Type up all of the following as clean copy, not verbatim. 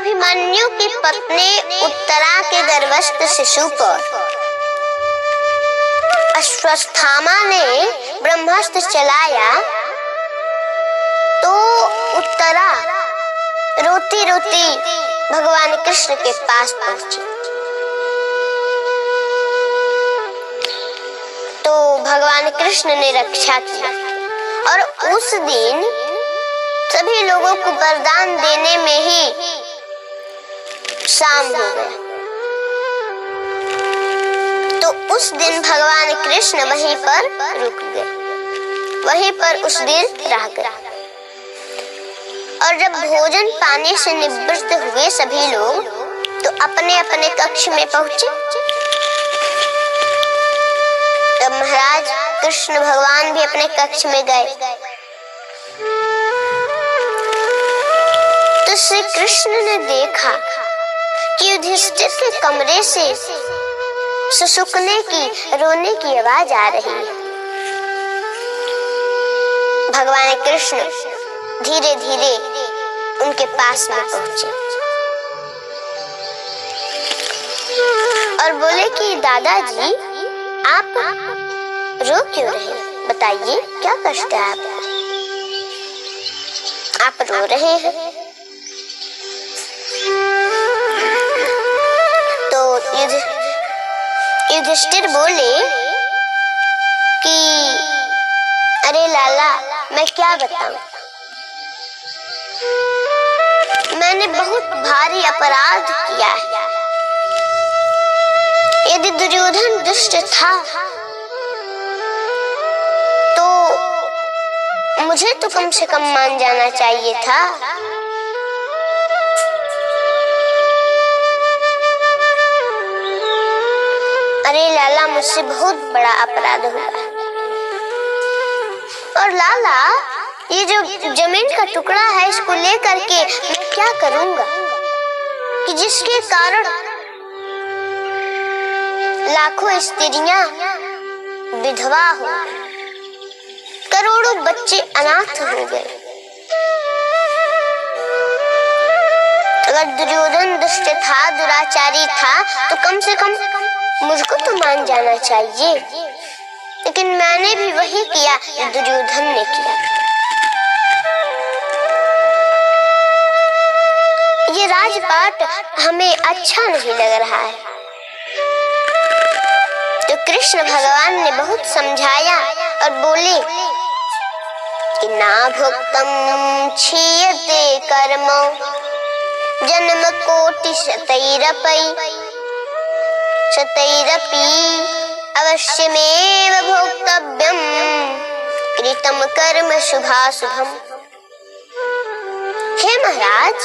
अभिमन्यु की पत्नी उत्तरा के गर्भस्थ शिशु पर अश्वत्थामा ने ब्रह्मास्त्र चलाया तो उत्तरा रोती रोती भगवान कृष्ण के पास पहुंची। तो भगवान कृष्ण ने रक्षा की और उस दिन सभी लोगों को वरदान देने में ही शाम हो गया। तो उस दिन भगवान कृष्ण वहीं पर रुक गए, वहीं पर उस दिन रह गए। और जब भोजन पानी से निवृत्त हुए सभी लोग तो अपने अपने कक्ष में पहुंचे। तब महाराज कृष्ण भगवान भी अपने कक्ष में गए। तो श्री कृष्ण ने देखा कि युधिष्ठिर के कमरे से सुसुकने की, रोने की आवाज आ रही है। भगवान कृष्ण धीरे धीरे उनके पास में पहुंचे और बोले कि दादाजी आप रो क्यों रहे, बताइए क्या कष्ट है आपको, आप रो रहे हैं। तो युधिष्ठिर बोले कि अरे लाला मैं क्या बताऊं, मैंने बहुत भारी अपराध किया है। यदि दुर्योधन दुष्ट था तो मुझे तो कम से कम मान जाना चाहिए था। अरे लाला मुझसे बहुत बड़ा अपराध हुआ। और लाला ये जो जमीन का टुकड़ा है इसको लेकर के मैं क्या करूंगा कि जिसके कारण लाखों स्त्रियां विधवा हो, करोड़ों बच्चे अनाथ हो गए। अगर दुर्योधन दुष्ट था, दुराचारी था तो कम से कम मुझको तो मान जाना चाहिए, लेकिन मैंने भी वही किया जो दुर्योधन ने किया। ये राजपाट हमें अच्छा नहीं लग रहा है। तो कृष्ण भगवान ने बहुत समझाया और बोले कि ना भुक्तम क्षीयते कर्मो जन्म कोटि शतैरपि अवश्यमेव भोक्तव्यम कृतम कर्म शुभाशुभम। हे महाराज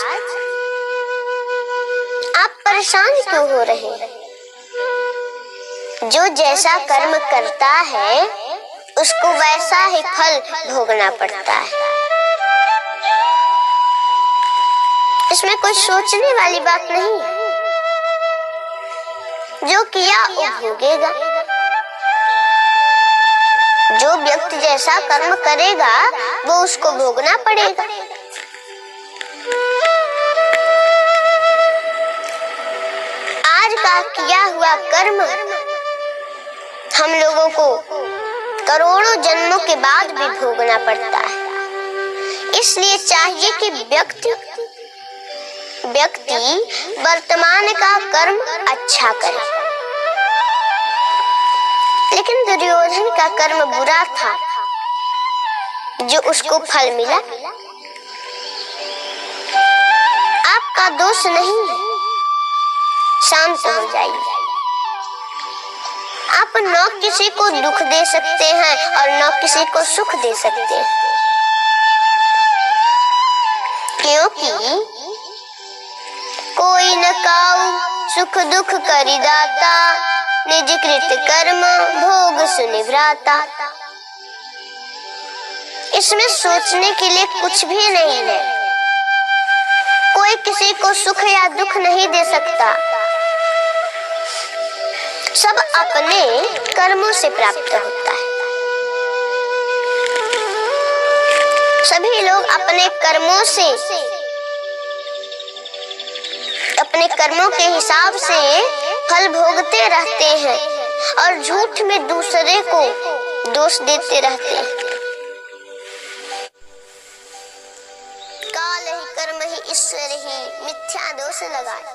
आप परेशान क्यों हो रहे हैं? जो जैसा कर्म करता है उसको वैसा ही फल भोगना पड़ता है। इसमें कोई सोचने वाली बात नहीं है। जो किया वो भोगेगा। जो व्यक्ति जैसा कर्म करेगा वो उसको भोगना पड़ेगा। आज का किया हुआ कर्म हम लोगों को करोड़ों जन्मों के बाद भी भोगना पड़ता है। इसलिए चाहिए कि व्यक्ति वर्तमान का कर्म अच्छा करे। लेकिन दुर्योधन का कर्म बुरा था जो उसको फल मिला। आपका दोष नहीं है, शांत हो जाइए। आप न किसी को दुख दे सकते हैं और न किसी को सुख दे सकते हैं, क्योंकि कोई न काऊ सुख दुख करि दाता निज कृत कर्म भोग सुनिव्राता। इसमें सोचने के लिए कुछ भी नहीं है। कोई किसी को सुख या दुख नहीं दे सकता। सब अपने कर्मों से प्राप्त होता है। सभी लोग अपने कर्मों से अपने कर्मों के हिसाब से फल भोगते रहते हैं और झूठ में दूसरे को दोष देते रहते हैं। काल ही कर्म ही ईश्वर ही मिथ्या दोष लगाए।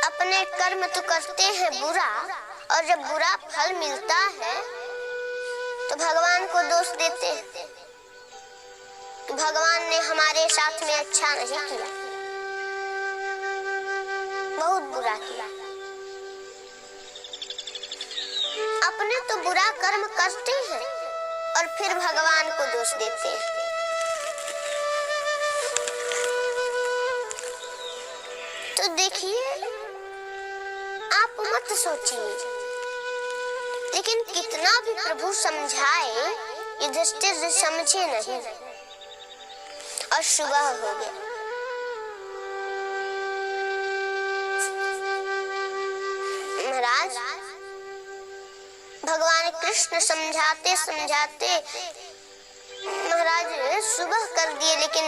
अपने कर्म तो करते हैं बुरा और जब बुरा फल मिलता है तो भगवान को दोष देते हैं कि भगवान ने हमारे साथ में अच्छा नहीं किया, बहुत बुरा किया। अपने तो बुरा कर्म करते हैं और फिर भगवान को दोष देते हैं। तो देखिए, आप मत सोचिए, लेकिन कितना भी प्रभु समझाए युधिष्ठिर समझे नहीं और सुबह हो गया। महाराज भगवान कृष्ण समझाते समझाते महाराज सुबह कर दिए, लेकिन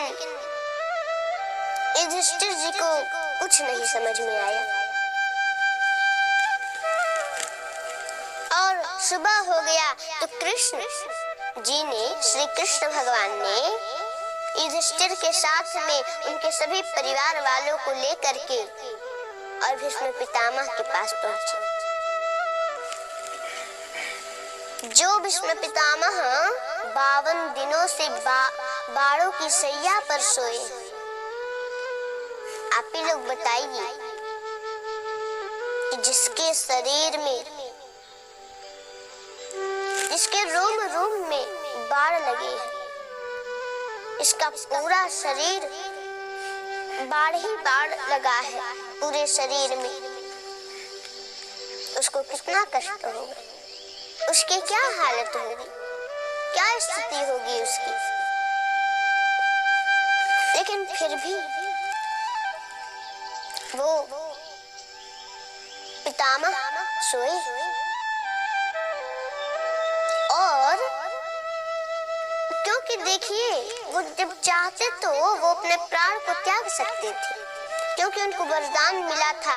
युधिष्ठिर जी को कुछ नहीं समझ में आया। और सुबह हो गया तो कृष्ण जी ने, श्री कृष्ण भगवान ने युधिष्ठिर के साथ में उनके सभी परिवार वालों को लेकर के और भीष्म पितामह के पास पहुंचे। जो भीष्म पितामह 52 दिनों से बाड़ों की सैया पर सोए, आप ही लोग बताइए कि जिसके शरीर में, जिसके रोम रोम में बाढ़ लगे हैं, इसका पूरा शरीर बाढ़ ही बाढ़ लगा है पूरे शरीर में, उसको कितना कष्ट होगा, उसकी क्या हालत होगी, क्या स्थिति होगी उसकी। लेकिन फिर भी वो पितामह सोए और क्योंकि देखिए, वो जब चाहते तो वो अपने प्राण को त्याग सकते थे, क्योंकि उनको वरदान मिला था